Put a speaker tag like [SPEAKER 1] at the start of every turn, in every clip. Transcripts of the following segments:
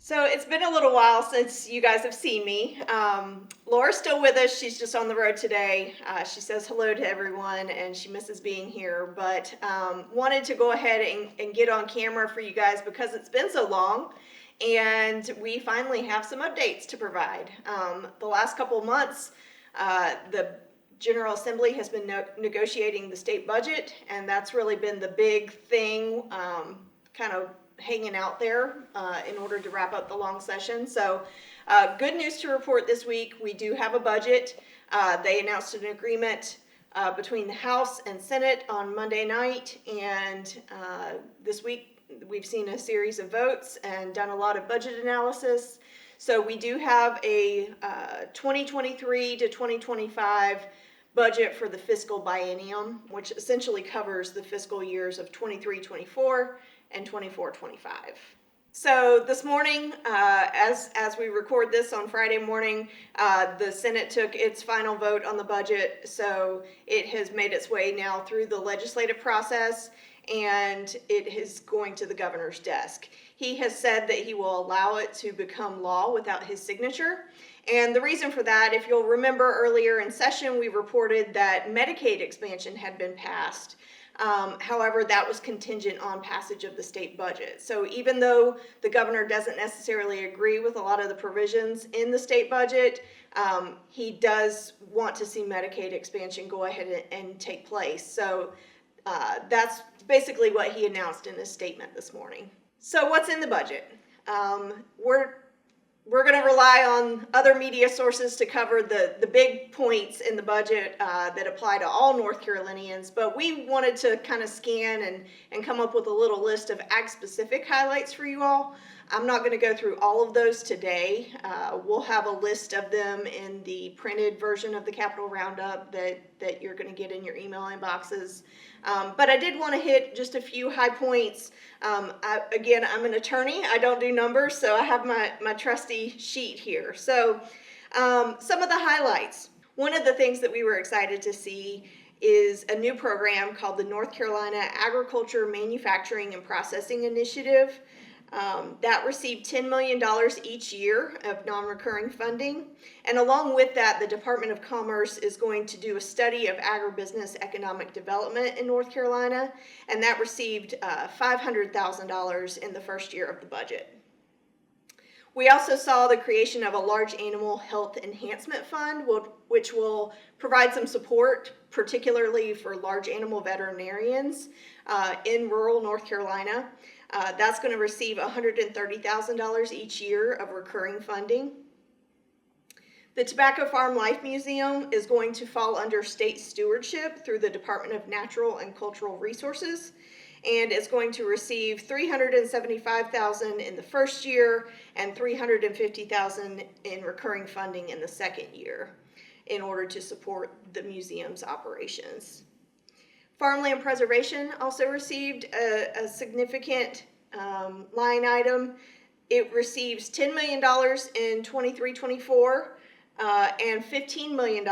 [SPEAKER 1] So it's been a little while since you guys have seen me. Laura's still with us. She's just on the road today. She says hello to everyone and she misses being here, but wanted to go ahead and get on camera for you guys because it's been so long and we finally have some updates to provide. The last couple of months, the General Assembly has been negotiating the state budget, and that's really been the big thing kind of hanging out there in order to wrap up the long session. So good news to report this week. We do have a budget. They announced an agreement between the House and Senate on Monday night, and this week we've seen a series of votes and done a lot of budget analysis. So we do have a 2023 to 2025 budget for the fiscal biennium, which essentially covers the fiscal years of 23-24 and 24-25. So this morning, as we record this on Friday morning, the Senate took its final vote on the budget, so it has made its way now through the legislative process, and it is going to the governor's desk. He has said that he will allow it to become law without his signature. And the reason for that, if you'll remember earlier in session, we reported that Medicaid expansion had been passed. However, that was contingent on passage of the state budget. So even though the governor doesn't necessarily agree with a lot of the provisions in the state budget, he does want to see Medicaid expansion go ahead and take place. So that's basically what he announced in his statement this morning. So what's in the budget? We're going to rely on other media sources to cover the big points in the budget that apply to all North Carolinians, but we wanted to kind of scan and come up with a little list of ag-specific highlights for you all. I'm not going to go through all of those today. We'll have a list of them in the printed version of the Capitol Roundup that you're going to get in your email inboxes. But I did want to hit just a few high points. Again, I'm an attorney. I don't do numbers, so I have my trusty sheet here. So some of the highlights. One of the things that we were excited to see is a new program called the North Carolina Agriculture Manufacturing and Processing Initiative. That received $10 million each year of non-recurring funding. And along with that, the Department of Commerce is going to do a study of agribusiness economic development in North Carolina, and that received $500,000 in the first year of the budget. We also saw the creation of a large Animal Health Enhancement Fund, which will provide some support, particularly for large animal veterinarians in rural North Carolina. That's going to receive $130,000 each year of recurring funding. The Tobacco Farm Life Museum is going to fall under state stewardship through the Department of Natural and Cultural Resources, and it's going to receive $375,000 in the first year and $350,000 in recurring funding in the second year in order to support the museum's operations. Farmland Preservation also received a significant line item. It receives $10 million in 23-24 and $15 million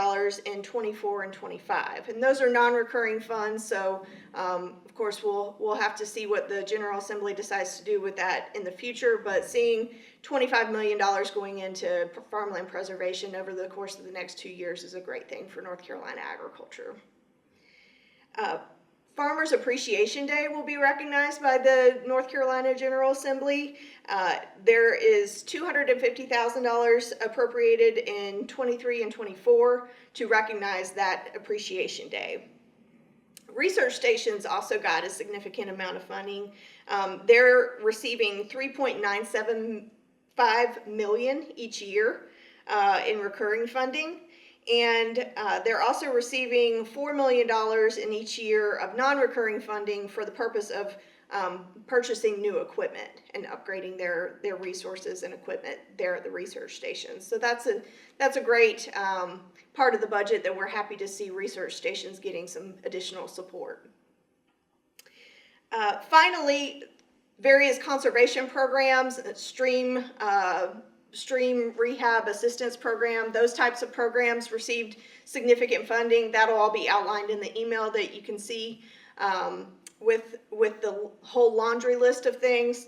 [SPEAKER 1] in 24 and 25. And those are non-recurring funds, so of course we'll have to see what the General Assembly decides to do with that in the future, but seeing $25 million going into farmland preservation over the course of the next 2 years is a great thing for North Carolina agriculture. Farmers Appreciation Day will be recognized by the North Carolina General Assembly. There is $250,000 appropriated in 23 and 24 to recognize that Appreciation Day. Research stations also got a significant amount of funding. They're receiving $3.975 million each year in recurring funding. And they're also receiving $4 million in each year of non-recurring funding for the purpose of purchasing new equipment and upgrading their resources and equipment there at the research stations. So that's a great part of the budget that we're happy to see research stations getting some additional support. Finally, various conservation programs, stream rehab assistance program, those types of programs received significant funding. That'll all be outlined in the email that you can see with the whole laundry list of things.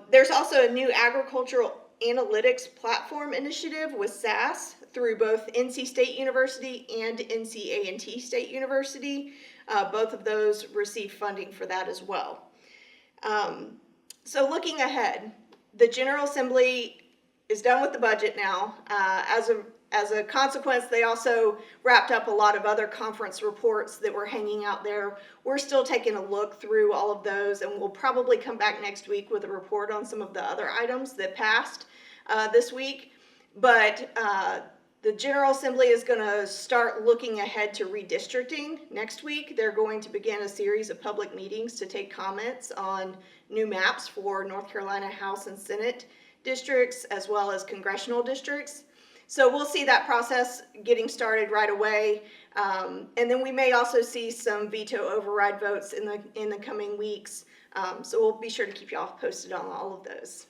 [SPEAKER 1] There's also a new agricultural analytics platform initiative with SAS through both NC State University and NCANT State University. Both of those receive funding for that as well. So looking ahead, the General Assembly is done with the budget now. As a consequence, they also wrapped up a lot of other conference reports that were hanging out there. We're still taking a look through all of those, and we'll probably come back next week with a report on some of the other items that passed this week. But the General Assembly is going to start looking ahead to redistricting next week. They're going to begin a series of public meetings to take comments on new maps for North Carolina House and Senate districts, as well as congressional districts. So we'll see that process getting started right away. And then we may also see some veto override votes in the coming weeks. So we'll be sure to keep y'all posted on all of those.